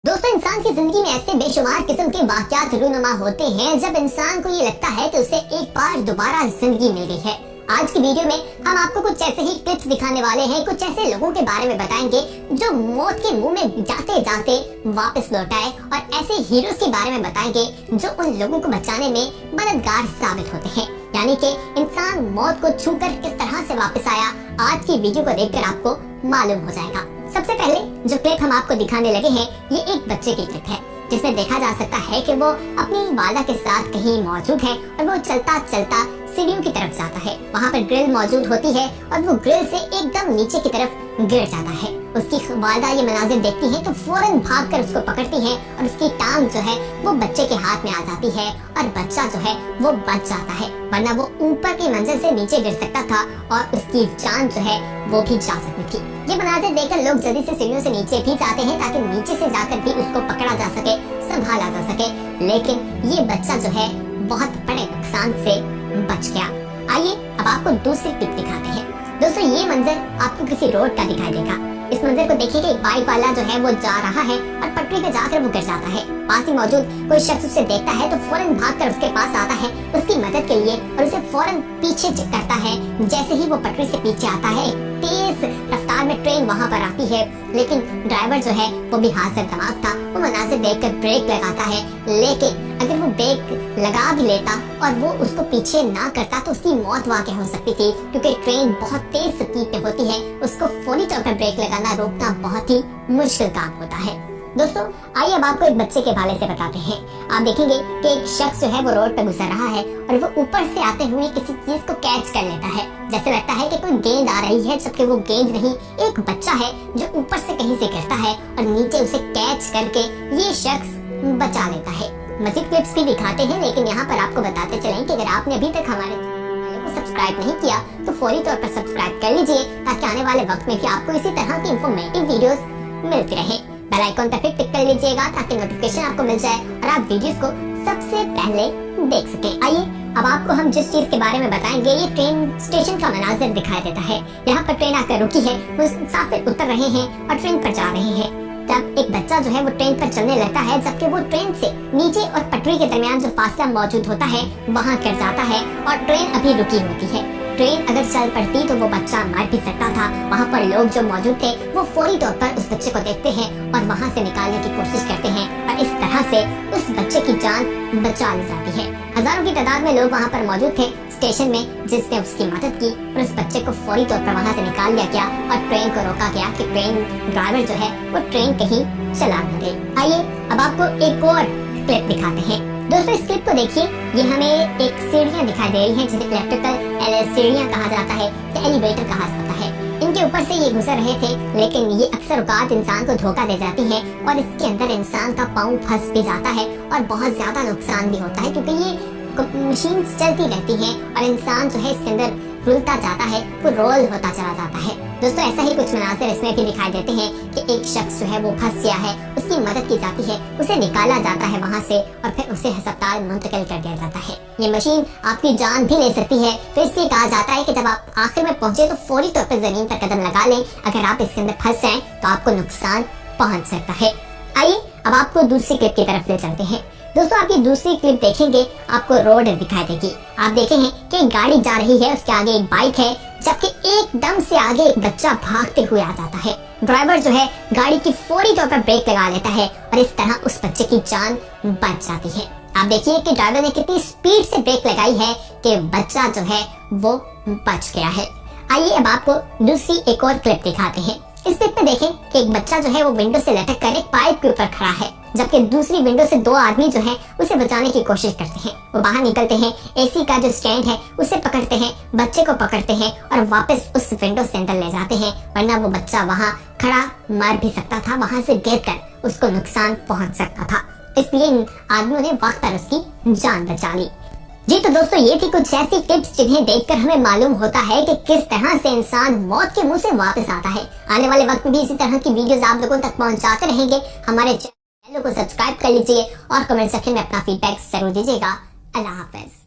दोस्तों, इंसान की जिंदगी में ऐसे बेशुमार किस्म के वाकयात रूनुमा होते हैं जब इंसान को ये लगता है कि उसे एक बार दोबारा जिंदगी मिल गई है। आज की वीडियो में हम आपको कुछ ऐसे ही क्लिप्स दिखाने वाले हैं, कुछ ऐसे लोगों के बारे में बताएंगे जो मौत के मुंह में जाते जाते वापस लौट आए, और ऐसे हीरोज के बारे में बताएंगे जो उन लोगों को बचाने में मददगार साबित होते हैं। यानी कि इंसान मौत को छूकर किस तरह से वापस आया, आज की वीडियो को देखकर आपको मालूम हो जाएगा। सबसे पहले जो क्लिप हम आपको दिखाने लगे हैं, ये एक बच्चे की क्लिप है जिसमें देखा जा सकता है कि वो अपनी वालिदा के साथ कहीं मौजूद है और वो चलता चलता सीढ़ियों की तरफ जाता है। वहाँ पर ग्रिल मौजूद होती है और वो ग्रिल से एकदम नीचे की तरफ गिर जाता है। उसकी वालिदा ये मनाजिर देखती है तो फौरन भागकर उसको पकड़ती है और उसकी टांग जो है वो बच्चे के हाथ में आ जाती है और बच्चा जो है वो बच जाता है, वरना वो ऊपर की मंजिल से नीचे गिर सकता था और उसकी जान जो है वो भी जा सकती थी। ये मनाजिर देखकर लोग जल्दी से सीढ़ियों से नीचे भी जाते हैं ताकि नीचे से जाकर भी उसको पकड़ा जा सके, संभाला जा सके, लेकिन ये बच्चा जो है बहुत बड़े नुकसान से बच गया। आइए अब आपको दूसरी क्लिप दिखाते हैं। दोस्तों, ये मंजर आपको किसी रोड का दिखाई देगा। इस मंजर को देखिए कि एक बाइक वाला जो है वो जा रहा है और पटरी पे जाकर वो गिर जाता है। पास ही मौजूद कोई शख्स उसे देखता है तो फौरन भागकर उसके पास आता है उसकी मदद के लिए और उसे फौरन पीछे करता है। जैसे ही वो पटरी से पीछे आता है, तेज रफ्तार में ट्रेन वहाँ पर आती है, लेकिन ड्राइवर जो है वो भी हाजिर दिमाग था। वो मनाजिर देखकर ब्रेक लगाता है, लेकिन अगर वो ब्रेक लगा भी लेता और वो उसको पीछे ना करता तो उसकी मौत वाक़ई हो सकती थी, क्योंकि ट्रेन बहुत तेज स्पीड पे होती है। उसको फौरी तौर पर ब्रेक लगाना रोकना बहुत ही मुश्किल काम होता है। दोस्तों, आइए अब आपको एक बच्चे के हवाले से बताते हैं। आप देखेंगे कि एक शख्स जो है वो रोड पर गुजर रहा है और वो ऊपर से आते हुए किसी चीज को कैच कर लेता है। जैसे लगता है कि कोई गेंद आ रही है, जबकि वो गेंद नहीं, एक बच्चा है जो ऊपर से कहीं से गिरता है और नीचे उसे कैच करके ये शख्स बचा लेता है। मजीद क्लिप्स भी दिखाते हैं, लेकिन यहाँ पर आपको बताते चलें कि अगर आपने अभी तक हमारे चैनल को सब्सक्राइब नहीं किया तो फौरी तौर पर सब्सक्राइब कर लीजिए, ताकि आने वाले वक्त में भी आपको इसी तरह की इंफॉर्मेटिव वीडियोस मिलती रहे। बेल आइकन पर क्लिक कर लीजिएगा ताकि नोटिफिकेशन आपको मिल जाए और आप वीडियोस को सबसे पहले देख सकें। आइए अब आपको हम जिस चीज के बारे में बताएंगे, ये ट्रेन स्टेशन का मनाजिर दिखाई देता है। यहाँ पर ट्रेन आकर रुकी है, वो मुसाफिर उतर रहे हैं और ट्रेन पर जा रहे हैं। तब एक बच्चा जो है वो ट्रेन पर चलने लगता है, जबकि वो ट्रेन से नीचे और पटरी के दरमियान जो फासला मौजूद होता है वहाँ गिर जाता है और ट्रेन अभी रुकी होती है। ट्रेन अगर चल पड़ती तो वो बच्चा मर भी सकता था। वहाँ पर लोग जो मौजूद थे वो फौरी तौर पर उस बच्चे को देखते हैं और वहाँ से निकालने की कोशिश करते हैं और इस तरह से उस बच्चे की जान बचा ली जाती है। हजारों की तादाद में लोग वहाँ पर मौजूद थे स्टेशन में, जिसने उसकी मदद की और उस बच्चे को फौरी तौर पर वहाँ से निकाल लिया गया और ट्रेन को रोका गया कि ट्रेन ड्राइवर जो है वो ट्रेन कहीं चला न दे। आइए अब आपको एक और क्लिप दिखाते हैं। दोस्तों, इस क्लिप को देखिए, ये हमें एक सीढ़ियाँ दिखाई दे रही हैं जिन्हें इलेक्ट्रिकल सीढ़ियाँ कहा जाता है या एलिवेटर कहा जाता है। इनके ऊपर से ये गुजर रहे थे, लेकिन ये अक्सर औकात इंसान को धोखा दे जाती है और इसके अंदर इंसान का पाँव फंस भी जाता है और बहुत ज्यादा नुकसान भी होता है, क्योंकि ये मशीन चलती रहती है और इंसान जो है इसके अंदर रुलता जाता है, वो रोल होता चला जाता है। दोस्तों, ऐसा ही कुछ मनासिर इसमें भी दिखाई देते हैं कि एक शख्स जो है वो फंस गया है, उसकी मदद की जाती है, उसे निकाला जाता है वहाँ से और फिर उसे अस्पताल मुंतकिल कर दिया जाता है। ये मशीन आपकी जान भी ले सकती है, तो इसलिए कहा जाता है कि जब आप आखिर में पहुंचे तो फौरी तौर पर जमीन पर कदम लगा लें। अगर आप इसके अंदर फंस जाएं तो आपको नुकसान पहुंच सकता है। आइए अब आपको दूसरी क्लिप की तरफ ले चलते हैं। दोस्तों, आप ये दूसरी क्लिप देखेंगे, आपको रोड दिखाई देगी। आप देखेंगे कि एक गाड़ी जा रही है, उसके आगे एक बाइक है, जबकि एकदम से आगे एक बच्चा भागते हुए आ जाता है। ड्राइवर जो है गाड़ी की फौरी तौर पर ब्रेक लगा लेता है और इस तरह उस बच्चे की जान बच जाती है। आप देखिए कि ड्राइवर ने कितनी स्पीड से ब्रेक लगाई है कि बच्चा जो है वो बच गया है। आइए अब आपको दूसरी एक और क्लिप दिखाते हैं। इस क्लिप में देखें कि एक बच्चा जो है वो विंडो से लटक कर एक पाइप के ऊपर खड़ा है, जबकि दूसरी विंडो से दो आदमी जो हैं उसे बचाने की कोशिश करते हैं। वो बाहर निकलते हैं, एसी का जो स्टैंड है उसे पकड़ते हैं, बच्चे को पकड़ते हैं और वापस उस विंडो से अंदर ले जाते हैं, वरना वो बच्चा वहाँ खड़ा मर भी सकता था, वहाँ से गिरकर उसको नुकसान पहुंच सकता था। इसलिए इन आदमियों ने वक्त पर उसकी जान बचा ली। जी तो दोस्तों, ये थी कुछ ऐसी टिप्स जिन्हें देखकर हमें मालूम होता है कि किस तरह से इंसान मौत के मुंह से वापस आता है। आने वाले वक्त में भी इसी तरह की वीडियोस आप लोगों तक पहुंचाते रहेंगे। हमारे चैनल को सब्सक्राइब कर लीजिए और कमेंट सेक्शन में अपना फीडबैक जरूर दीजिएगा। अल्लाह हाफिज।